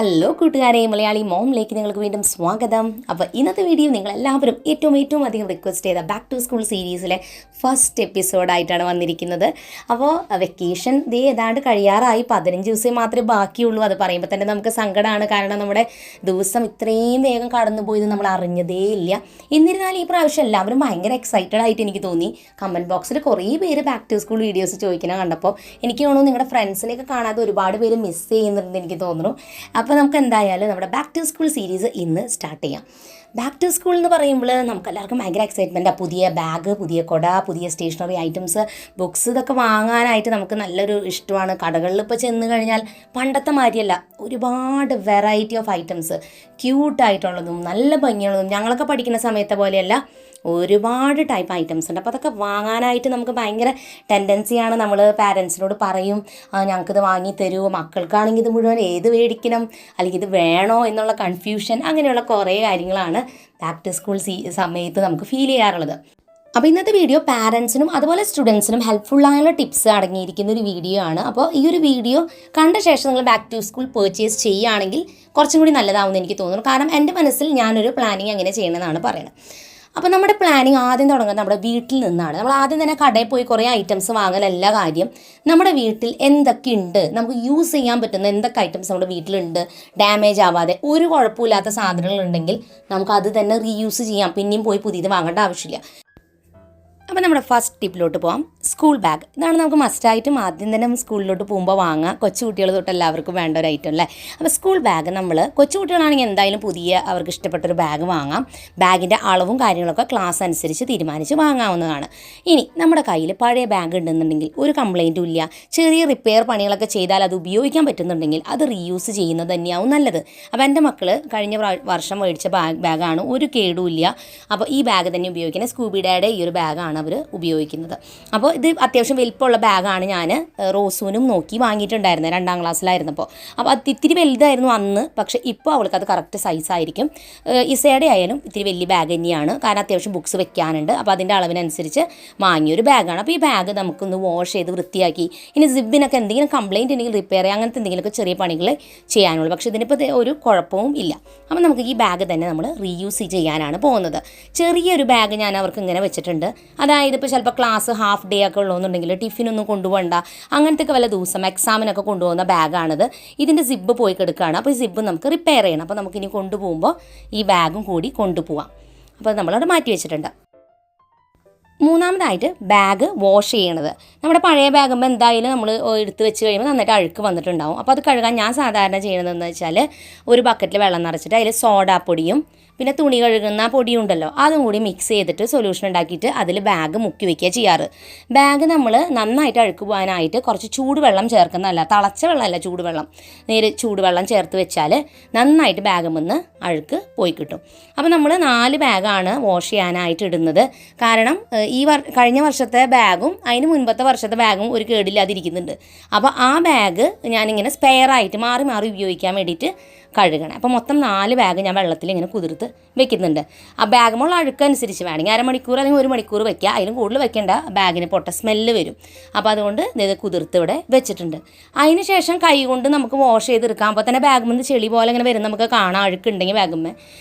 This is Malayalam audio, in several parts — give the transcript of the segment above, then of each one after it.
ഹലോ കൂട്ടുകാരെ, മലയാളി മോമിലേക്ക് നിങ്ങൾക്ക് വീണ്ടും സ്വാഗതം. അപ്പോൾ ഇന്നത്തെ വീഡിയോ നിങ്ങളെല്ലാവരും ഏറ്റവും അധികം റിക്വസ്റ്റ് ചെയ്ത ബാക്ക് ടു സ്കൂൾ സീരീസിലെ ഫസ്റ്റ് എപ്പിസോഡായിട്ടാണ് വന്നിരിക്കുന്നത്. അപ്പോൾ വെക്കേഷൻ ഏതാണ്ട് കഴിയാറായി, 15 ദിവസം മാത്രമേ ബാക്കിയുള്ളൂ. അത് പറയുമ്പോൾ തന്നെ നമുക്ക് സങ്കടമാണ്, കാരണം നമ്മുടെ ദിവസം ഇത്രയും വേഗം കടന്നുപോയത് നമ്മൾ അറിഞ്ഞതേ ഇല്ല. എന്നിരുന്നാലും ഈ പ്രാവശ്യം എല്ലാവരും ഭയങ്കര എക്സൈറ്റഡ് ആയിട്ട് എനിക്ക് തോന്നി. കമൻറ്റ് ബോക്സിൽ കുറേ പേര് ബാക്ക് ടു സ്കൂൾ വീഡിയോസ് ചോദിക്കണം കണ്ടപ്പോൾ എനിക്ക് തോന്നുന്നു നിങ്ങളുടെ ഫ്രണ്ട്സിനെയൊക്കെ കാണാതെ ഒരുപാട് പേര് മിസ് ചെയ്യുന്നുണ്ടെന്ന് എനിക്ക് തോന്നുന്നു. അപ്പോൾ നമുക്ക് എന്തായാലും നമ്മുടെ ബാക്ക് ടു സ്കൂൾ സീരീസ് ഇന്ന് സ്റ്റാർട്ട് ചെയ്യാം. ബാക്ക് ടു സ്കൂൾ എന്ന് പറയുമ്പോൾ നമുക്ക് എല്ലാവർക്കും ഭയങ്കര എക്സൈറ്റ്മെൻറ്റാണ്. പുതിയ ബാഗ്, പുതിയ കുട, പുതിയ സ്റ്റേഷനറി ഐറ്റംസ്, ബുക്സ്, ഇതൊക്കെ വാങ്ങാനായിട്ട് നമുക്ക് നല്ലൊരു ഇഷ്ടമാണ്. കടകളിൽ ഇപ്പോൾ ചെന്ന് കഴിഞ്ഞാൽ പണ്ടത്തെ മാതിരിയല്ല, ഒരുപാട് വെറൈറ്റി ഓഫ് ഐറ്റംസ്, ക്യൂട്ടായിട്ടുള്ളതും നല്ല ഭംഗിയുള്ളതും, ഞങ്ങളൊക്കെ പഠിക്കുന്ന സമയത്തെ പോലെയല്ല, ഒരുപാട് ടൈപ്പ് ഐറ്റംസ് ഉണ്ട്. അപ്പോൾ അതൊക്കെ വാങ്ങാനായിട്ട് നമുക്ക് ഭയങ്കര ടെൻഡൻസിയാണ്. നമ്മൾ പാരൻസിനോട് പറയും, ഞങ്ങൾക്കിത് വാങ്ങി തരുമോ, മക്കൾക്കാണെങ്കിൽ ഇത് മുഴുവൻ ഏത് മേടിക്കണം, അല്ലെങ്കിൽ ഇത് വേണോ എന്നുള്ള കൺഫ്യൂഷൻ, അങ്ങനെയുള്ള കുറേ കാര്യങ്ങളാണ് ബാക്ക് ടു സ്കൂൾ സമയത്ത് നമുക്ക് ഫീൽ ചെയ്യാറുള്ളത്. അപ്പോൾ ഇന്നത്തെ വീഡിയോ പാരൻസിനും അതുപോലെ സ്റ്റുഡൻസിനും ഹെൽപ്ഫുള്ളായുള്ള ടിപ്സ് അടങ്ങിയിരിക്കുന്ന ഒരു വീഡിയോ ആണ്. അപ്പോൾ ഈ ഒരു വീഡിയോ കണ്ട ശേഷം നിങ്ങൾ ബാക്ക് ടു സ്കൂൾ പർച്ചേസ് ചെയ്യുകയാണെങ്കിൽ കുറച്ചും കൂടി നല്ലതാവുമെന്ന് എനിക്ക് തോന്നുന്നു. കാരണം എൻ്റെ മനസ്സിൽ ഞാനൊരു പ്ലാനിങ് എങ്ങനെ ചെയ്യണമെന്നാണ് പറയുന്നത്. അപ്പോൾ നമ്മുടെ പ്ലാനിങ് ആദ്യം തുടങ്ങുന്നത് നമ്മുടെ വീട്ടിൽ നിന്നാണ്. നമ്മൾ ആദ്യം തന്നെ കടയിൽ പോയി കുറേ ഐറ്റംസ് വാങ്ങലല്ല കാര്യം. നമ്മുടെ വീട്ടിൽ എന്തൊക്കെ ഉണ്ട്, നമുക്ക് യൂസ് ചെയ്യാൻ പറ്റുന്ന എന്തൊക്കെ ഐറ്റംസ് നമ്മുടെ വീട്ടിലുണ്ട്, ഡാമേജ് ആവാതെ ഒരു കുഴപ്പമില്ലാത്ത സാധനങ്ങളുണ്ടെങ്കിൽ നമുക്ക് അത് തന്നെ റീയൂസ് ചെയ്യാം. പിന്നെയും പോയി പുതിയത് വാങ്ങേണ്ട ആവശ്യമില്ല. അപ്പോൾ നമ്മുടെ ഫസ്റ്റ് ടിപ്പിലോട്ട് പോകാം. School bag. ഇതാണ് നമുക്ക് മസ്റ്റായിട്ടും ആദ്യം തന്നെ സ്കൂളിലോട്ട് പോകുമ്പോൾ വാങ്ങാം. കൊച്ചു കുട്ടികൾ തൊട്ട് എല്ലാവർക്കും വേണ്ട ഒരു ഐറ്റം അല്ലേ. അപ്പോൾ സ്കൂൾ ബാഗ് നമ്മൾ കൊച്ചു കുട്ടികളാണെങ്കിൽ എന്തായാലും പുതിയ അവർക്ക് ഇഷ്ടപ്പെട്ടൊരു ബാഗ് വാങ്ങാം. ബാഗിൻ്റെ അളവും കാര്യങ്ങളൊക്കെ ക്ലാസ് അനുസരിച്ച് തീരുമാനിച്ച് വാങ്ങാവുന്നതാണ്. ഇനി നമ്മുടെ കയ്യിൽ പഴയ ബാഗ് ഉണ്ടെന്നുണ്ടെങ്കിൽ ഒരു കംപ്ലൈൻറ്റും ഇല്ല. ചെറിയ റിപ്പയർ പണികളൊക്കെ ചെയ്താൽ അത് ഉപയോഗിക്കാൻ പറ്റുന്നുണ്ടെങ്കിൽ അത് റീയൂസ് ചെയ്യുന്നത് തന്നെയാവും നല്ലത്. അപ്പോൾ എൻ്റെ മക്കൾ കഴിഞ്ഞ വർഷം മേടിച്ച ബാഗാണ്, ഒരു കേടുമില്ല. അപ്പോൾ ഈ ബാഗ് തന്നെ ഉപയോഗിക്കുന്നത്. സ്കൂബിഡയുടെ ഈ ഒരു ബാഗാണ് അവർ ഉപയോഗിക്കുന്നത്. അപ്പോൾ ഇത് അത്യാവശ്യം വലിപ്പമുള്ള ബാഗാണ്. ഞാൻ റോസൂനും നോക്കി വാങ്ങിയിട്ടുണ്ടായിരുന്നത് 2ാം ക്ലാസ്സിലായിരുന്നപ്പോൾ. അപ്പോൾ അത് ഇത്തിരി വലുതായിരുന്നു അന്ന്, പക്ഷേ ഇപ്പോൾ അവൾക്ക് അത് കറക്റ്റ് സൈസായിരിക്കും. ഇസയുടെ ആയാലും ഇത്തിരി വലിയ ബാഗ് തന്നെയാണ്, കാരണം അത്യാവശ്യം ബുക്സ് വെക്കാനുണ്ട്. അപ്പോൾ അതിൻ്റെ അളവിനനുസരിച്ച് വാങ്ങിയൊരു ബാഗാണ്. അപ്പോൾ ഈ ബാഗ് നമുക്കൊന്ന് വാഷ് ചെയ്ത് വൃത്തിയാക്കി, ഇനി സിബിനൊക്കെ എന്തെങ്കിലും കംപ്ലയിൻറ്റ് ഉണ്ടെങ്കിൽ റിപ്പയർ ചെയ്യുക, അങ്ങനത്തെ എന്തെങ്കിലുമൊക്കെ ചെറിയ പണികൾ ചെയ്യാനുള്ളൂ. പക്ഷേ ഇതിനിപ്പോൾ ഒരു കുഴപ്പവും ഇല്ല. അപ്പോൾ നമുക്ക് ഈ ബാഗ് തന്നെ നമ്മൾ റീയൂസ് ചെയ്യാനാണ് പോകുന്നത്. ചെറിയൊരു ബാഗ് ഞാൻ അവർക്ക് ഇങ്ങനെ വെച്ചിട്ടുണ്ട്. അതായത് ഇപ്പോൾ ചിലപ്പോൾ ക്ലാസ് ഹാഫ് ഡേ ഒക്കെ ഉള്ളതെന്നുണ്ടെങ്കിൽ ടിഫിനൊന്നും കൊണ്ടുപോകണ്ട, അങ്ങനത്തെ ഒക്കെ വല്ല ദിവസം എക്സാമിനൊക്കെ കൊണ്ടുപോകുന്ന ബാഗാണിത്. ഇതിൻ്റെ സിബ്ബ് പോയി കിടക്കുകയാണ്. അപ്പോൾ ഈ സിബ്ബ് നമുക്ക് റിപ്പയർ ചെയ്യണം. അപ്പോൾ നമുക്കിനി കൊണ്ടുപോകുമ്പോൾ ഈ ബാഗും കൂടി കൊണ്ടുപോകാം. അപ്പോൾ നമ്മളവിടെ മാറ്റി വെച്ചിട്ടുണ്ട്. മൂന്നാമതായിട്ട് ബാഗ് വാഷ് ചെയ്യണത്. നമ്മുടെ പഴയ ബാഗുമ്പോൾ എന്തായാലും നമ്മൾ എടുത്ത് വെച്ച് കഴിയുമ്പോൾ നന്നായിട്ട് അഴുക്ക് വന്നിട്ടുണ്ടാവും. അപ്പോൾ അത് കഴുകാൻ ഞാൻ സാധാരണ ചെയ്യണതെന്ന് വെച്ചാൽ ഒരു ബക്കറ്റിൽ വെള്ളം നിറച്ചിട്ട് അതിൽ സോഡാപ്പൊടിയും പിന്നെ തുണി കഴുകുന്ന പൊടിയുണ്ടല്ലോ അതും കൂടി മിക്സ് ചെയ്തിട്ട് സൊല്യൂഷൻ ഉണ്ടാക്കിയിട്ട് അതിൽ ബാഗ് മുക്കി വയ്ക്കുക ചെയ്യാറ്. ബാഗ് നമ്മൾ നന്നായിട്ട് അഴുക്ക് പോകാനായിട്ട് കുറച്ച് ചൂടുവെള്ളം ചേർക്കുന്നതല്ല, തിളച്ച വെള്ളമല്ല, ചൂടുവെള്ളം, നേരെ ചൂടുവെള്ളം ചേർത്ത് വെച്ചാൽ നന്നായിട്ട് ബാഗിൽ നിന്ന് അഴുക്ക് പോയി കിട്ടും. അപ്പോൾ നമ്മൾ 4 ബാഗാണ് വാഷ് ചെയ്യാനായിട്ട് ഇടുന്നത്. കാരണം ഈ കഴിഞ്ഞ വർഷത്തെ ബാഗും അതിന് മുൻപത്തെ വർഷത്തെ ബാഗും ഒരു കേടില്ലാതിരിക്കുന്നുണ്ട്. അപ്പോൾ ആ ബാഗ് ഞാനിങ്ങനെ സ്പെയറായിട്ട് മാറി മാറി ഉപയോഗിക്കാൻ വേണ്ടിയിട്ട് കഴുകണം. അപ്പോൾ മൊത്തം 4 ബാഗ് ഞാൻ വെള്ളത്തിൽ ഇങ്ങനെ കുതിർത്ത് വെക്കുന്നുണ്ട്. ആ ബാഗുമുള്ള അഴുക്കനുസരിച്ച് വേണമെങ്കിൽ അരമണിക്കൂർ അല്ലെങ്കിൽ 1 മണിക്കൂർ വെക്കുക. അതിലും കൂടുതൽ വെക്കേണ്ട, ബാഗിന് പൊട്ട സ്മെല്ല് വരും. അപ്പോൾ അതുകൊണ്ട് ഇത് കുതിർത്ത് ഇവിടെ വെച്ചിട്ടുണ്ട്. അതിന് ശേഷം കൈ കൊണ്ട് നമുക്ക് വാഷ് ചെയ്തെടുക്കാം. അപ്പോൾ തന്നെ ബാഗിൽ നിന്ന് ചെളി പോലെ ഇങ്ങനെ വരും, നമുക്ക് കാണാം അഴുക്കുണ്ടെങ്കിൽ ബാഗുമ്മേ.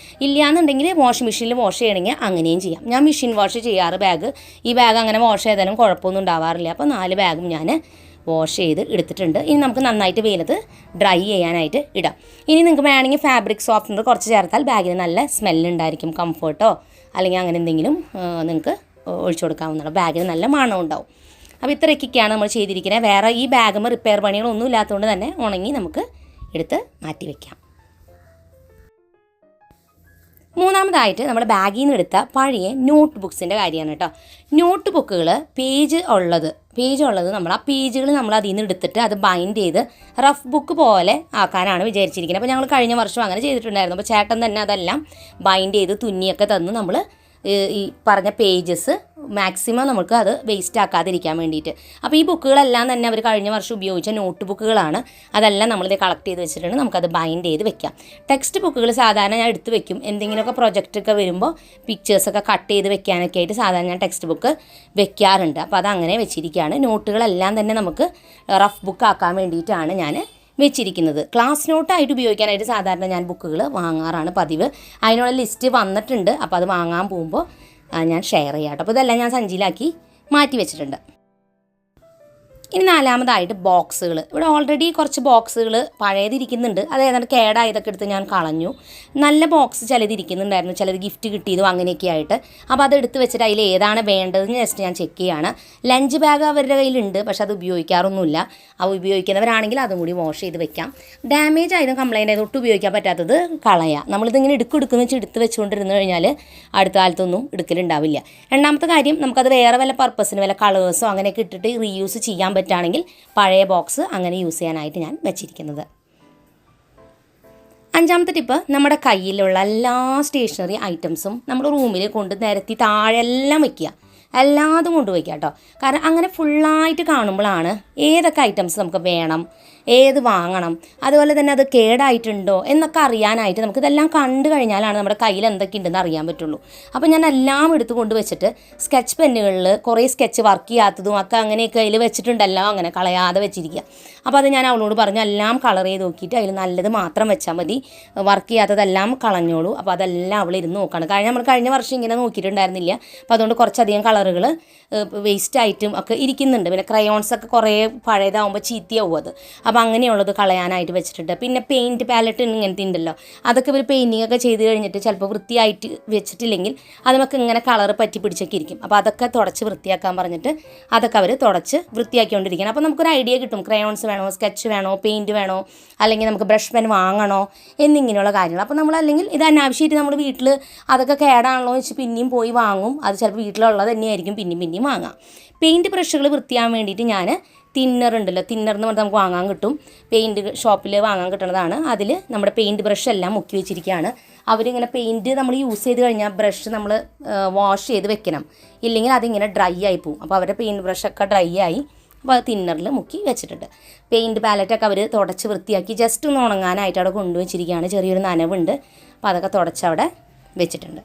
ഇല്ലയെന്നുണ്ടെങ്കിൽ വാഷിംഗ് മെഷീനിൽ വാഷ് ചെയ്യണമെങ്കിൽ അങ്ങനെയും ചെയ്യാം. ഞാൻ മെഷീൻ വാഷ് ചെയ്യാറ് ബാഗ്. ഈ ബാഗ് അങ്ങനെ വാഷ് ചെയ്താലും കുഴപ്പമൊന്നും ഉണ്ടാവാറില്ല. അപ്പോൾ 4 ബാഗും ഞാൻ വാഷ് ചെയ്ത് എടുത്തിട്ടുണ്ട്. ഇനി നമുക്ക് നന്നായിട്ട് വെയിലത്ത് ഡ്രൈ ചെയ്യാനായിട്ട് ഇടാം. ഇനി നിങ്ങൾക്ക് വേണമെങ്കിൽ ഫാബ്രിക് സോഫ്റ്റ്നർ കുറച്ച് ചേർത്താൽ ബാഗിന് നല്ല സ്മെല്ലുണ്ടായിരിക്കും, കംഫർട്ടോ അല്ലെങ്കിൽ അങ്ങനെ എന്തെങ്കിലും നിങ്ങൾക്ക് ഒഴിച്ചു കൊടുക്കാവുന്നതാണ്. ബാഗിന് നല്ല മണം ഉണ്ടാവും. അപ്പോൾ ഇത്രയൊക്കെയാണ് നമ്മൾ ചെയ്തിരിക്കുന്നത്. വേറെ ഈ ബാഗുമ്പോൾ റിപ്പയർ പണികളൊന്നും ഇല്ലാത്തതുകൊണ്ട് തന്നെ ഉണങ്ങി നമുക്ക് എടുത്ത് മാറ്റി വയ്ക്കാം. മൂന്നാമതായിട്ട് നമ്മുടെ ബാഗിൽ നിന്ന് എടുത്ത പഴയ നോട്ട് ബുക്സിൻ്റെ കാര്യമാണ് കേട്ടോ. നോട്ട് ബുക്കുകൾ പേജ് ഉള്ളത് നമ്മൾ ആ പേജുകൾ നമ്മൾ അതിൽ നിന്ന് എടുത്തിട്ട് അത് ബൈൻഡ് ചെയ്ത് റഫ് ബുക്ക് പോലെ ആക്കാനാണ് വിചാരിച്ചിരിക്കുന്നത്. അപ്പോൾ ഞങ്ങൾ കഴിഞ്ഞ വർഷം അങ്ങനെ ചെയ്തിട്ടുണ്ടായിരുന്നു. അപ്പോൾ ചേട്ടൻ തന്നെ അതെല്ലാം ബൈൻഡ് ചെയ്ത് തുന്നിയൊക്കെ തന്ന് നമ്മൾ ഈ പറഞ്ഞ പേജസ് മാക്സിമം നമുക്ക് അത് വേസ്റ്റ് ആക്കാതിരിക്കാൻ വേണ്ടിയിട്ട്. അപ്പോൾ ഈ ബുക്കുകളെല്ലാം തന്നെ അവർ കഴിഞ്ഞ വർഷം ഉപയോഗിച്ച നോട്ട് ബുക്കുകളാണ്. അതെല്ലാം നമ്മളിത് കളക്ട് ചെയ്ത് വെച്ചിട്ടുണ്ട്. നമുക്കത് ബൈൻഡ് ചെയ്ത് വെക്കാം. ടെക്സ്റ്റ് ബുക്കുകൾ സാധാരണ ഞാൻ എടുത്ത് വെക്കും. എന്തെങ്കിലുമൊക്കെ പ്രൊജക്റ്റൊക്കെ വരുമ്പോൾ പിക്ചേഴ്സൊക്കെ കട്ട് ചെയ്ത് വെക്കാനൊക്കെ ആയിട്ട് സാധാരണ ഞാൻ ടെക്സ്റ്റ് ബുക്ക് വെക്കാറുണ്ട്. അപ്പോൾ അതങ്ങനെ വെച്ചിരിക്കുകയാണ്. നോട്ടുകളെല്ലാം തന്നെ നമുക്ക് റഫ് ബുക്ക് ആക്കാൻ വേണ്ടിയിട്ടാണ് ഞാൻ വെച്ചിരിക്കുന്നത്. ക്ലാസ് നോട്ടായിട്ട് ഉപയോഗിക്കാനായിട്ട് സാധാരണ ഞാൻ ബുക്കുകൾ വാങ്ങാറാണ് പതിവ്. അതിനുള്ള ലിസ്റ്റ് വന്നിട്ടുണ്ട്. അപ്പോൾ അത് വാങ്ങാൻ പോകുമ്പോൾ ഞാൻ ഷെയർ ചെയ്യാം കേട്ടോ. അപ്പോൾ ഇതെല്ലാം ഞാൻ സഞ്ചിയിലാക്കി മാറ്റി വെച്ചിട്ടുണ്ട്. ഇനി നാലാമതായിട്ട് ബോക്സുകൾ. ഇവിടെ ഓൾറെഡി കുറച്ച് ബോക്സുകൾ പഴയതിരിക്കുന്നുണ്ട്. അത് ഏതാണ്ട് കേടായതൊക്കെ എടുത്ത് ഞാൻ കളഞ്ഞു. നല്ല ബോക്സ് ചിലതിരിക്കുന്നുണ്ടായിരുന്നു, ചിലത് ഗിഫ്റ്റ് കിട്ടിയതും അങ്ങനെയൊക്കെ ആയിട്ട്. അപ്പോൾ അത് എടുത്ത് വെച്ചിട്ട് അതിൽ ഏതാണ് വേണ്ടതെന്ന് ജസ്റ്റ് ഞാൻ ചെക്ക് ചെയ്യാണ്. ലഞ്ച് ബാഗ് അവരുടെ കയ്യിലുണ്ട്, പക്ഷെ അത് ഉപയോഗിക്കാറൊന്നുമില്ല. അത് ഉപയോഗിക്കുന്നവരാണെങ്കിൽ അതും കൂടി വാഷ് ചെയ്ത് വെക്കാം. ഡാമേജ് ആയതും കംപ്ലൈൻറ്റ് ആയതും ഒട്ടും ഉപയോഗിക്കാൻ പറ്റാത്തത് കളയാം. നമ്മളിതിങ്ങനെ എടുക്കുന്ന വെച്ച് എടുത്ത് വെച്ചുകൊണ്ടിരുന്ന് കഴിഞ്ഞാൽ അടുത്ത കാലത്തൊന്നും എടുക്കലുണ്ടാവില്ല. രണ്ടാമത്തെ കാര്യം, നമുക്കത് വേറെ വല്ല പർപ്പസിന് വല്ല കളേഴ്സോ അങ്ങനെയൊക്കെ ഇട്ടിട്ട് റീയൂസ് ചെയ്യാൻ പറ്റുകയാണെങ്കിൽ പഴയ ബോക്സ് അങ്ങനെ യൂസ് ചെയ്യാനായിട്ട് ഞാൻ വെച്ചിരിക്കുന്നത്. അഞ്ചാമത്തെ ടിപ്പ്, നമ്മുടെ കയ്യിലുള്ള എല്ലാ സ്റ്റേഷനറി ഐറ്റംസും നമ്മുടെ റൂമിൽ കൊണ്ട് നിരത്തി താഴെ എല്ലാം വയ്ക്കുക. എല്ലാതും കൊണ്ടുവയ്ക്കുക കേട്ടോ. കാരണം അങ്ങനെ ഫുള്ളായിട്ട് കാണുമ്പോഴാണ് ഏതൊക്കെ ഐറ്റംസ് നമുക്ക് വേണം, ഏത് വാങ്ങണം, അതുപോലെ തന്നെ അത് കേടായിട്ടുണ്ടോ എന്നൊക്കെ അറിയാനായിട്ട് നമുക്കിതെല്ലാം കണ്ടു കഴിഞ്ഞാലാണ് നമ്മുടെ കയ്യിൽ എന്തൊക്കെ ഉണ്ടെന്ന് അറിയാൻ പറ്റുള്ളൂ. അപ്പോൾ ഞാൻ എല്ലാം എടുത്ത് കൊണ്ട് വെച്ചിട്ട് സ്കെച്ച് പെന്നുകളിൽ കുറേ സ്കെച്ച് വർക്ക് ചെയ്യാത്തതും ഒക്കെ അങ്ങനെയൊക്കെ അതിൽ വെച്ചിട്ടുണ്ടല്ലോ, അങ്ങനെ കളയാതെ വെച്ചിരിക്കുക. അപ്പോൾ അത് ഞാൻ അവളോട് പറഞ്ഞു, എല്ലാം കളർ ചെയ്ത് നോക്കിയിട്ട് അതിൽ നല്ലത് മാത്രം വെച്ചാൽ മതി, വർക്ക് ചെയ്യാത്തതെല്ലാം കളഞ്ഞോളൂ. അപ്പോൾ അതെല്ലാം അവൾ ഇരുന്ന് നോക്കുകയാണ്. നമ്മൾ കഴിഞ്ഞ വർഷം ഇങ്ങനെ നോക്കിയിട്ടുണ്ടായിരുന്നില്ല. അപ്പോൾ അതുകൊണ്ട് കുറച്ചധികം കളറുകൾ വേസ്റ്റായിട്ടും ഒക്കെ ഇരിക്കുന്നുണ്ട്. പിന്നെ ക്രയോൺസൊക്കെ കുറേ പഴയതാവുമ്പോൾ ചീത്തയാവും അത്. അപ്പോൾ അങ്ങനെയുള്ളത് കളയാനായിട്ട് വെച്ചിട്ടുണ്ട്. പിന്നെ പെയിൻറ്റ് പാലറ്റ് ഇങ്ങനത്തെ ഉണ്ടല്ലോ, അതൊക്കെ ഇവർ പെയിൻറ്റിംഗ് ഒക്കെ ചെയ്ത് കഴിഞ്ഞിട്ട് ചിലപ്പോൾ വൃത്തിയായിട്ട് വെച്ചിട്ടില്ലെങ്കിൽ അത് നമുക്ക് ഇങ്ങനെ കളർ പറ്റി പിടിച്ചൊക്കെ ഇരിക്കും. അപ്പോൾ അതൊക്കെ തുടച്ച് വൃത്തിയാക്കാൻ പറഞ്ഞിട്ട് അതൊക്കെ അവർ തുടച്ച് വൃത്തിയാക്കിക്കൊണ്ടിരിക്കണം. അപ്പോൾ നമുക്കൊരു ഐഡിയ കിട്ടും, ക്രയോൺസ് വേണോ, സ്കെച്ച് വേണോ, പെയിൻറ്റ് വേണോ, അല്ലെങ്കിൽ നമുക്ക് ബ്രഷ് പെൻ വാങ്ങണോ എന്നിങ്ങനെയുള്ള കാര്യങ്ങൾ. അപ്പോൾ നമ്മൾ അല്ലെങ്കിൽ ഇത് അനാവശ്യമായിട്ട് നമ്മൾ വീട്ടിൽ അതൊക്കെ കേടാണല്ലോ വെച്ച് പിന്നെയും പോയി വാങ്ങും. അത് ചിലപ്പോൾ വീട്ടിലുള്ളത് തന്നെയായിരിക്കും പിന്നെയും വാങ്ങാം. പെയിൻറ്റ് ബ്രഷുകൾ വൃത്തിയാകാൻ വേണ്ടിയിട്ട് ഞാൻ തിന്നർ ഉണ്ടല്ലോ, തിന്നർ എന്ന് പറഞ്ഞാൽ നമുക്ക് വാങ്ങാൻ കിട്ടും, പെയിൻറ്റ് ഷോപ്പിൽ വാങ്ങാൻ കിട്ടുന്നതാണ്. അതിൽ നമ്മുടെ പെയിൻറ്റ് ബ്രഷ് എല്ലാം മുക്കി വെച്ചിരിക്കുകയാണ്. അവരിങ്ങനെ പെയിൻറ്റ് നമ്മൾ യൂസ് ചെയ്ത് കഴിഞ്ഞാൽ ബ്രഷ് നമ്മൾ വാഷ് ചെയ്ത് വെക്കണം, ഇല്ലെങ്കിൽ അതിങ്ങനെ ഡ്രൈ ആയി പോകും. അപ്പോൾ അവരുടെ പെയിൻറ്റ് ബ്രഷൊക്കെ ഡ്രൈ ആയി, അപ്പോൾ അത് തിന്നറിൽ മുക്കി വെച്ചിട്ടുണ്ട്. പെയിൻറ്റ് പാലറ്റൊക്കെ അവർ തുടച്ച് വൃത്തിയാക്കി ജസ്റ്റ് ഒന്ന് ഉണങ്ങാനായിട്ട് അവിടെ കൊണ്ടുവച്ചിരിക്കുകയാണ്. ചെറിയൊരു നനവുണ്ട്, അപ്പോൾ അതൊക്കെ തുടച്ച് അവിടെ വെച്ചിട്ടുണ്ട്.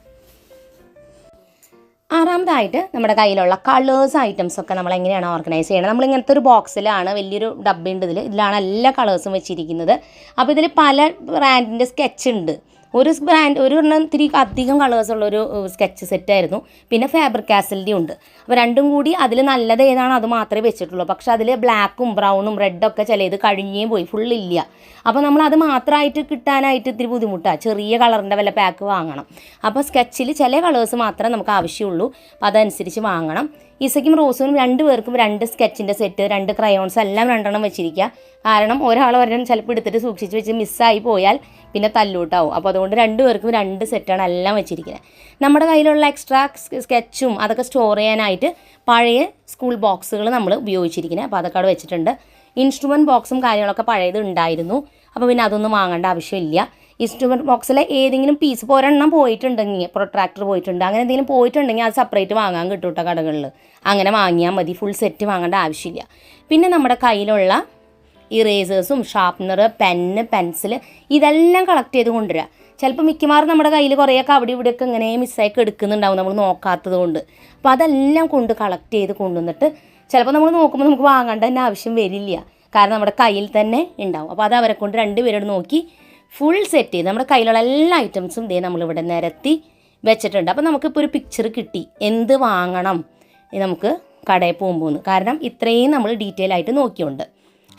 ആറാമതായിട്ട് നമ്മുടെ കയ്യിലുള്ള കളേഴ്സ് ഐറ്റംസൊക്കെ നമ്മൾ എങ്ങനെയാണ് ഓർഗനൈസ് ചെയ്യണം. നമ്മളിങ്ങനത്തെ ഒരു ബോക്സിലാണ്, വലിയൊരു ഡബ്ബയുണ്ട്, ഇതിലാണ് എല്ലാ കളേഴ്സും വെച്ചിരിക്കുന്നത്. അപ്പോൾ ഇതിൽ പല ബ്രാൻഡിൻ്റെ സ്കെച്ച് ഉണ്ട്. ഒരെണ്ണം ഇത്തിരി അധികം കളേഴ്സുള്ളൊരു സ്കെച്ച് സെറ്റായിരുന്നു. പിന്നെ ഫാബർ കാസലിൻ്റെ ഉണ്ട്. അപ്പോൾ രണ്ടും കൂടി അതിൽ നല്ലത് ഏതാണോ അത് മാത്രമേ വെച്ചിട്ടുള്ളൂ. പക്ഷെ അതിൽ ബ്ലാക്കും ബ്രൗണും റെഡൊക്കെ ചിലത് കഴിഞ്ഞേ പോയി, ഫുള്ളില്ല. അപ്പോൾ നമ്മൾ അത് മാത്രമായിട്ട് കിട്ടാനായിട്ട് ഇത്തിരി ബുദ്ധിമുട്ടാണ്. ചെറിയ കളറിൻ്റെ വല്ല പാക്ക് വാങ്ങണം. അപ്പോൾ സ്കെച്ചിൽ ചില കളേഴ്സ് മാത്രമേ നമുക്ക് ആവശ്യമുള്ളൂ. അപ്പോൾ അതനുസരിച്ച് വാങ്ങണം. ഈസയ്ക്കും റോസിനും രണ്ടുപേർക്കും 2 സ്കെച്ചിൻ്റെ സെറ്റ്, 2 ക്രയോൺസ് എല്ലാം 2 വെച്ചിരിക്കുക. കാരണം ഒരെണ്ണം ചിലപ്പോൾ എടുത്തിട്ട് സൂക്ഷിച്ച് വെച്ച് മിസ്സായി പോയാൽ പിന്നെ തല്ലൂട്ടാവും. അപ്പോൾ അതുകൊണ്ട് 2 പേർക്കും 2 സെറ്റാണ് എല്ലാം വെച്ചിരിക്കുന്നത്. നമ്മുടെ കയ്യിലുള്ള എക്സ്ട്രാ സ്കെച്ചും അതൊക്കെ സ്റ്റോർ ചെയ്യാനായിട്ട് പഴയ സ്കൂൾ ബോക്സുകൾ നമ്മൾ ഉപയോഗിച്ചിരിക്കുന്നത്. അപ്പോൾ അതൊക്കെ അവിടെ വെച്ചിട്ടുണ്ട്. ഇൻസ്ട്രുമെൻറ്റ് ബോക്സും കാര്യങ്ങളൊക്കെ പഴയത് ഉണ്ടായിരുന്നു. അപ്പോൾ പിന്നെ അതൊന്നും വാങ്ങേണ്ട ആവശ്യമില്ല. ഇൻസ്ട്രുമെൻറ്റ് ബോക്സിലെ ഏതെങ്കിലും പീസ് ഇപ്പോൾ ഒരെണ്ണം പോയിട്ടുണ്ടെങ്കിൽ, പ്രൊട്രാക്ടർ പോയിട്ടുണ്ട്, അങ്ങനെ എന്തെങ്കിലും പോയിട്ടുണ്ടെങ്കിൽ അത് സെപ്പറേറ്റ് വാങ്ങാൻ കിട്ടും കേട്ടോ കടകളിൽ. അങ്ങനെ വാങ്ങിയാൽ മതി, ഫുൾ സെറ്റ് വാങ്ങേണ്ട ആവശ്യമില്ല. പിന്നെ നമ്മുടെ കയ്യിലുള്ള ഇറേസേഴ്സും ഷാർപ്നർ, പെന്ന്, പെൻസിൽ ഇതെല്ലാം കളക്ട് ചെയ്ത് കൊണ്ടുവരിക. ചിലപ്പോൾ മിക്കവാറും നമ്മുടെ കയ്യിൽ കുറേയൊക്കെ അവിടെ ഇവിടെയൊക്കെ ഇങ്ങനെ മിസ്സാക്കി എടുക്കുന്നുണ്ടാവും നമ്മൾ നോക്കാത്തത് കൊണ്ട്. അപ്പോൾ അതെല്ലാം കളക്ട് ചെയ്ത് കൊണ്ടുവന്നിട്ട് ചിലപ്പോൾ നമ്മൾ നോക്കുമ്പോൾ നമുക്ക് വാങ്ങേണ്ട തന്നെ ആവശ്യം വരില്ല, കാരണം നമ്മുടെ കയ്യിൽ തന്നെ ഉണ്ടാവും. അപ്പോൾ അത് അവരെ കൊണ്ട് 2 പേരോട് നോക്കി ഫുൾ സെറ്റ് ചെയ്ത് നമ്മുടെ കയ്യിലുള്ള എല്ലാ ഐറ്റംസും ഇതേ നമ്മളിവിടെ നിരത്തി വെച്ചിട്ടുണ്ട്. അപ്പോൾ നമുക്കിപ്പോൾ ഒരു പിക്ചർ കിട്ടി എന്ത് വാങ്ങണം നമുക്ക് കടയിൽ പോകുമ്പോൾ. കാരണം ഇത്രയും നമ്മൾ ഡീറ്റെയിൽ ആയിട്ട് നോക്കിയുണ്ട്.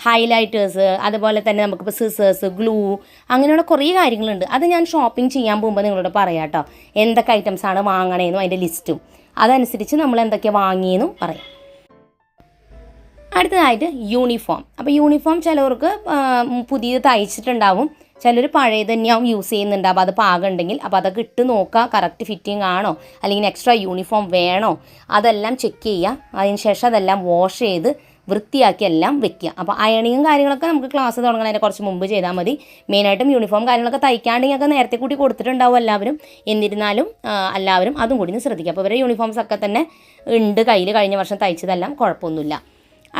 ഹൈലൈറ്റേഴ്സ്, അതുപോലെ തന്നെ നമുക്കിപ്പോൾ സിസേഴ്സ്, ഗ്ലൂ, അങ്ങനെയുള്ള കുറേ കാര്യങ്ങളുണ്ട്. അത് ഞാൻ ഷോപ്പിംഗ് ചെയ്യാൻ പോകുമ്പോൾ നിങ്ങളോട് പറയാം കേട്ടോ, എന്തൊക്കെ ഐറ്റംസാണ് വാങ്ങണേന്നും അതിൻ്റെ ലിസ്റ്റും അതനുസരിച്ച് നമ്മൾ എന്തൊക്കെ വാങ്ങിയെന്നും പറയാം. അടുത്തതായിട്ട് യൂണിഫോം. അപ്പോൾ യൂണിഫോം ചിലവർക്ക് പുതിയത് തയ്ച്ചിട്ടുണ്ടാവും, ചിലർ പഴയത് തന്നെയാവും യൂസ് ചെയ്യുന്നുണ്ടാവും. അത് പാകമുണ്ടെങ്കിൽ അപ്പോൾ അതൊക്കെ ഇട്ട് നോക്കുക, കറക്റ്റ് ഫിറ്റിംഗ് ആണോ, അല്ലെങ്കിൽ എക്സ്ട്രാ യൂണിഫോം വേണോ, അതെല്ലാം ചെക്ക് ചെയ്യുക. അതിന് ശേഷം അതെല്ലാം വാഷ് ചെയ്ത് വൃത്തിയാക്കി എല്ലാം വെക്കുക. അപ്പോൾ അയണിങ്ങും കാര്യങ്ങളൊക്കെ നമുക്ക് ക്ലാസ് തുടങ്ങുന്നതിന് കുറച്ച് മുമ്പ് ചെയ്താൽ മതി. മെയിനായിട്ടും യൂണിഫോം കാര്യങ്ങളൊക്കെ തയ്ക്കാണ്ടെങ്കിൽ ഒക്കെ നേരത്തെ കൂടി കൊടുത്തിട്ടുണ്ടാവും എല്ലാവരും. എന്നിരുന്നാലും എല്ലാവരും അതും കൂടി ഒന്ന് ശ്രദ്ധിക്കുക. അപ്പോൾ ഇവരുടെ യൂണിഫോംസ് ഒക്കെ തന്നെ ഉണ്ട് കയ്യിൽ, കഴിഞ്ഞ വർഷം തയ്ച്ചതെല്ലാം കുഴപ്പമൊന്നുമില്ല.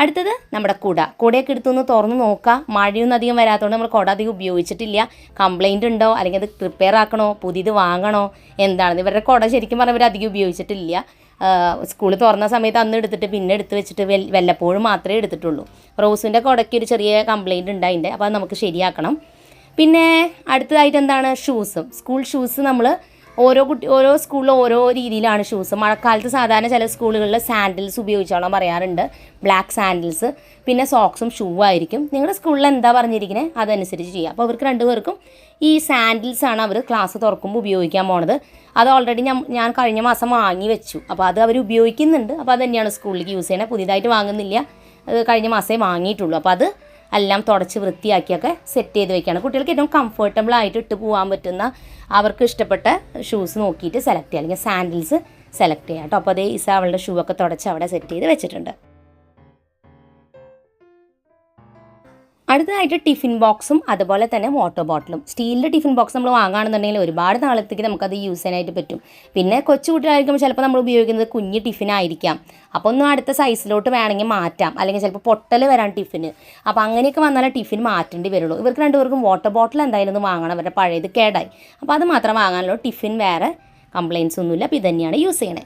അടുത്തത് നമ്മുടെ കുടയൊക്കെ എടുത്തൊന്ന് തുറന്ന് നോക്കുക. മഴയൊന്നും അധികം വരാത്തതുകൊണ്ട് നമ്മൾ കുട അധികം ഉപയോഗിച്ചിട്ടില്ല. കംപ്ലൈൻറ്റ് ഉണ്ടോ, അല്ലെങ്കിൽ അത് റിപ്പയർ ആക്കണോ, പുതിയത് വാങ്ങണോ, എന്താണെന്ന്. ഇവരുടെ കുട ശരിക്കും പറഞ്ഞാൽ ഇവർ അധികം ഉപയോഗിച്ചിട്ടില്ല. സ്കൂൾ തുറന്ന സമയത്ത് അന്ന് എടുത്തിട്ട് പിന്നെ എടുത്ത് വെച്ചിട്ട് വല്ലപ്പോഴും മാത്രമേ എടുത്തിട്ടുള്ളൂ. റോസിൻ്റെ കുടയ്ക്ക് ഒരു ചെറിയ കംപ്ലയിൻറ്റ് ഉണ്ട് അതിൻ്റെ, അപ്പോൾ അത് നമുക്ക് ശരിയാക്കണം. പിന്നെ അടുത്തതായിട്ട് എന്താണ്, ഷൂസും. സ്കൂൾ ഷൂസ് നമ്മൾ ഓരോ സ്കൂളിലും ഓരോ രീതിയിലാണ് ഷൂസ്. മഴക്കാലത്ത് സാധാരണ ചില സ്കൂളുകളിൽ സാൻഡിൽസ് ഉപയോഗിച്ചോളാൻ പറയാറുണ്ട്, ബ്ലാക്ക് സാൻഡിൽസ്. പിന്നെ സോക്സും ഷൂ ആയിരിക്കും. നിങ്ങളുടെ സ്കൂളിൽ എന്താ പറഞ്ഞിരിക്കുന്നത് അതനുസരിച്ച് ചെയ്യുക. അപ്പോൾ അവർക്ക് രണ്ടുപേർക്കും ഈ സാൻഡിൽസാണ് അവർ ക്ലാസ് തുറക്കുമ്പോൾ ഉപയോഗിക്കാൻ പോണത്. അത് ഓൾറെഡി ഞാൻ കഴിഞ്ഞ മാസം വാങ്ങി വെച്ചു. അപ്പോൾ അത് അവർ ഉപയോഗിക്കുന്നുണ്ട്. അപ്പോൾ അത് തന്നെയാണ് സ്കൂളിലേക്ക് യൂസ് ചെയ്യണത്. പുതിയതായിട്ട് വാങ്ങുന്നില്ല, അത് കഴിഞ്ഞ മാസമേ വാങ്ങിയിട്ടുള്ളൂ. അപ്പോൾ അത് എല്ലാം തുടച്ച് വൃത്തിയാക്കിയൊക്കെ സെറ്റ് ചെയ്ത് വെക്കുകയാണ്. കുട്ടികൾക്ക് ഏറ്റവും കംഫർട്ടബിളായിട്ട് ഇട്ട് പോകാൻ പറ്റുന്ന അവർക്ക് ഇഷ്ടപ്പെട്ട ഷൂസ് നോക്കിയിട്ട് സെലക്ട് ചെയ്യുക, അല്ലെങ്കിൽ സാൻഡിൽസ് സെലക്ട് ചെയ്യുക കേട്ടോ. അപ്പോൾ അതേ ഇസ അവളുടെ ഷൂ ഒക്കെ തുടച്ച് അവിടെ സെറ്റ് ചെയ്ത് വെച്ചിട്ടുണ്ട്. അടുത്തതായിട്ട് ടിഫിൻ ബോക്സും അതുപോലെ തന്നെ വാട്ടർ ബോട്ടിലും. സ്റ്റീലിൻ്റെ ടിഫിൻ ബോക്സ് നമ്മൾ വാങ്ങുകയാണെന്നുണ്ടെങ്കിൽ ഒരുപാട് നാളത്തേക്ക് നമുക്കത് യൂസ് ചെയ്യാനായിട്ട് പറ്റും. പിന്നെ കൊച്ചു കുട്ടികളായിരിക്കുമ്പോൾ ചിലപ്പോൾ നമ്മൾ ഉപയോഗിക്കുന്നത് കുഞ്ഞ് ടിഫിനായിരിക്കാം. അപ്പോൾ ഒന്ന് അടുത്ത സൈസിലോട്ട് വേണമെങ്കിൽ മാറ്റാം, അല്ലെങ്കിൽ ചിലപ്പോൾ പൊട്ടൽ വരാൻ ടിഫിന്. അപ്പോൾ അങ്ങനെയൊക്കെ വന്നാലേ ടിഫിൻ മാറ്റേണ്ടി വരുള്ളൂ. ഇവർക്ക് രണ്ടുപേർക്കും വാട്ടർ ബോട്ടിൽ എന്തായാലും ഒന്ന് വാങ്ങണം, അവരുടെ പഴയത് കേടായി. അപ്പോൾ അത് മാത്രം വാങ്ങാനുള്ളൂ. ടിഫിൻ വേറെ കംപ്ലയിൻസ് ഒന്നുമില്ല. അപ്പോൾ ഇത് തന്നെയാണ് യൂസ് ചെയ്യണേ.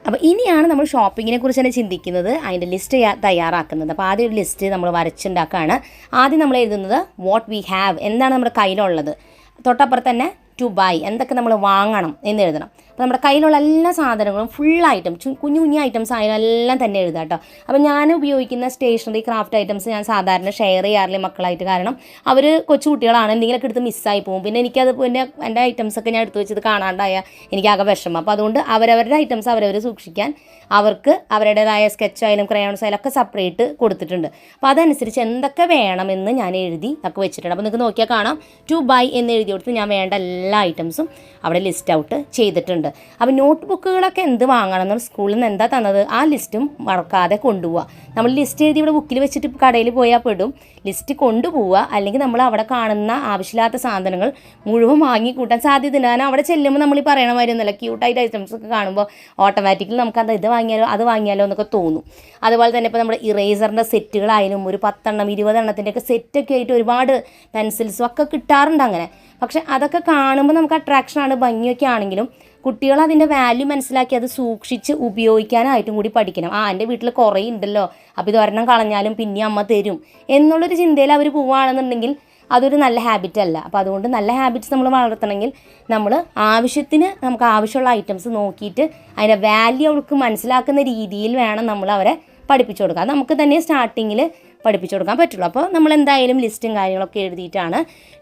അപ്പോൾ ഇനിയാണ് നമ്മൾ ഷോപ്പിങ്ങിനെ കുറിച്ച് തന്നെ ചിന്തിക്കുന്നത്, അതിൻ്റെ ലിസ്റ്റ് തയ്യാറാക്കുന്നത്. അപ്പോൾ ആദ്യം ഒരു ലിസ്റ്റ് നമ്മൾ വരച്ചുണ്ടാക്കുകയാണ്. ആദ്യം നമ്മൾ എഴുതുന്നത് വാട്ട് വി ഹാവ്, എന്താണ് നമ്മുടെ കയ്യിലുള്ളത്. തൊട്ടപ്പുറത്ത് തന്നെ ടു ബൈ, എന്തൊക്കെ നമ്മൾ വാങ്ങണം എന്ന് എഴുതണം. അപ്പോൾ നമ്മുടെ കയ്യിലുള്ള എല്ലാ സാധനങ്ങളും ഫുൾ ഐറ്റം, കുഞ്ഞു കുഞ്ഞു ഐറ്റംസ് ആയാലും എല്ലാം തന്നെ എഴുതാം കേട്ടോ. അപ്പോൾ ഞാൻ ഉപയോഗിക്കുന്ന സ്റ്റേഷനറി ക്രാഫ്റ്റ് ഐറ്റംസ് ഞാൻ സാധാരണ ഷെയർ ചെയ്യാറില്ല മക്കളായിട്ട്. കാരണം അവർ കൊച്ചു കുട്ടികളാണ്, എന്തെങ്കിലുമൊക്കെ എടുത്ത് മിസ്സായി പോകും. പിന്നെ എനിക്കത് പിന്നെ എൻ്റെ ഐറ്റംസൊക്കെ ഞാൻ എടുത്ത് വെച്ചത് കാണാണ്ടായ എനിക്കാകെ വിഷമം. അപ്പോൾ അതുകൊണ്ട് അവരവരുടെ ഐറ്റംസ് അവരവർ സൂക്ഷിക്കാൻ അവർക്ക് അവരുടേതായ സ്കെച്ചായാലും ക്രയോൺസ് ആയാലും ഒക്കെ സെപ്പറേറ്റ് കൊടുത്തിട്ടുണ്ട്. അപ്പോൾ അതനുസരിച്ച് എന്തൊക്കെ വേണമെന്ന് ഞാൻ എഴുതി ഒക്കെ വെച്ചിട്ടുണ്ട്. അപ്പോൾ നിങ്ങൾക്ക് നോക്കിയാൽ കാണാം, ടു ബൈ എന്ന് എഴുതി കൊടുത്ത് ഞാൻ വേണ്ട എല്ലാ ഐറ്റംസും അവിടെ ലിസ്റ്റ് ഔട്ട് ചെയ്തിട്ടുണ്ട്. അപ്പോൾ നോട്ട് ബുക്കുകളൊക്കെ എന്ത് വാങ്ങണം എന്ന് സ്കൂളിൽ നിന്ന് എന്താ തന്നത് ആ ലിസ്റ്റും മറക്കാതെ കൊണ്ടുപോവുക. നമ്മൾ ലിസ്റ്റ് എഴുതി ഇവിടെ ബുക്കിൽ വെച്ചിട്ട് കടയിൽ പോയാൽ പെടും. ലിസ്റ്റ് കൊണ്ടുപോവുക, അല്ലെങ്കിൽ നമ്മൾ അവിടെ കാണുന്ന ആവശ്യമില്ലാത്ത സാധനങ്ങൾ മുഴുവൻ വാങ്ങിക്കൂട്ടാൻ സാധ്യതയുണ്ട്. കാരണം അവിടെ ചെല്ലുമ്പോൾ നമ്മൾ ഈ പറയണ മാതിരി ഒന്നുമല്ല, ക്യൂട്ടായിട്ട് ഐറ്റംസ് ഒക്കെ കാണുമ്പോൾ ഓട്ടോമാറ്റിക്കലി നമുക്ക് ഇത് വാങ്ങിയാലോ അത് വാങ്ങിയാലോ എന്നൊക്കെ തോന്നും. അതുപോലെ തന്നെ ഇപ്പോൾ നമ്മുടെ ഇറേസറിൻ്റെ സെറ്റുകളായാലും ഒരു 10 20 എണ്ണത്തിൻ്റെയൊക്കെ സെറ്റൊക്കെ ആയിട്ട് ഒരുപാട് പെൻസിൽസും ഒക്കെ കിട്ടാറുണ്ട് അങ്ങനെ. പക്ഷെ അതൊക്കെ കാണുമ്പോൾ നമുക്ക് അട്രാക്ഷനാണ്, ഭംഗിയൊക്കെ ആണെങ്കിലും കുട്ടികൾ അതിൻ്റെ വാല്യൂ മനസ്സിലാക്കി അത് സൂക്ഷിച്ച് ഉപയോഗിക്കാനായിട്ടും കൂടി പഠിക്കണം. എൻ്റെ വീട്ടിൽ കുറേ ഉണ്ടല്ലോ, അപ്പോൾ ഇത് ഒരെണ്ണം കളഞ്ഞാലും പിന്നെ അമ്മ തരും എന്നുള്ളൊരു ചിന്തയിൽ അവർ പോവുകയാണെന്നുണ്ടെങ്കിൽ അതൊരു നല്ല ഹാബിറ്റ് അല്ല. അപ്പോൾ അതുകൊണ്ട് നല്ല ഹാബിറ്റ്സ് നമ്മൾ വളർത്തണമെങ്കിൽ നമ്മൾ ആവശ്യത്തിന് നമുക്ക് ആവശ്യമുള്ള ഐറ്റംസ് നോക്കിയിട്ട് അതിൻ്റെ വാല്യൂ അവർക്ക് മനസ്സിലാക്കുന്ന രീതിയിൽ വേണം നമ്മൾ അവരെ പഠിപ്പിച്ചു കൊടുക്കുക. അത് നമുക്ക് തന്നെ സ്റ്റാർട്ടിങ്ങിൽ പഠിപ്പിച്ചു കൊടുക്കാൻ പറ്റുള്ളൂ. അപ്പോൾ നമ്മൾ എന്തായാലും ലിസ്റ്റും കാര്യങ്ങളൊക്കെ എഴുതിയിട്ടാണ്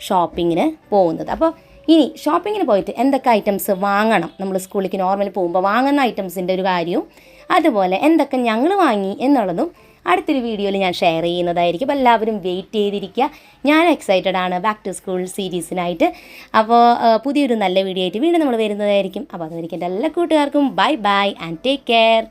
ഷോപ്പിങ്ങിന് പോകുന്നത്. അപ്പോൾ ഇനി ഷോപ്പിങ്ങിന് പോയിട്ട് എന്തൊക്കെ ഐറ്റംസ് വാങ്ങണം, നമ്മൾ സ്കൂളിലേക്ക് നോർമലി പോകുമ്പോൾ വാങ്ങുന്ന ഐറ്റംസിൻ്റെ ഒരു കാര്യവും അതുപോലെ എന്തൊക്കെ ഞങ്ങൾ വാങ്ങി എന്നുള്ളതും അടുത്തൊരു വീഡിയോയിൽ ഞാൻ ഷെയർ ചെയ്യുന്നതായിരിക്കും. അപ്പോൾ എല്ലാവരും വെയിറ്റ് ചെയ്തിരിക്കുക. ഞാൻ എക്സൈറ്റഡ് ആണ് ബാക്ക് ടു സ്കൂൾ സീരീസിനായിട്ട്. അപ്പോൾ പുതിയൊരു നല്ല വീഡിയോ ആയിട്ട് വീണ്ടും നമ്മൾ വരുന്നതായിരിക്കും. അപ്പോൾ അതുവരെയ്ക്കും എല്ലാ കൂട്ടുകാർക്കും bye bye and take care.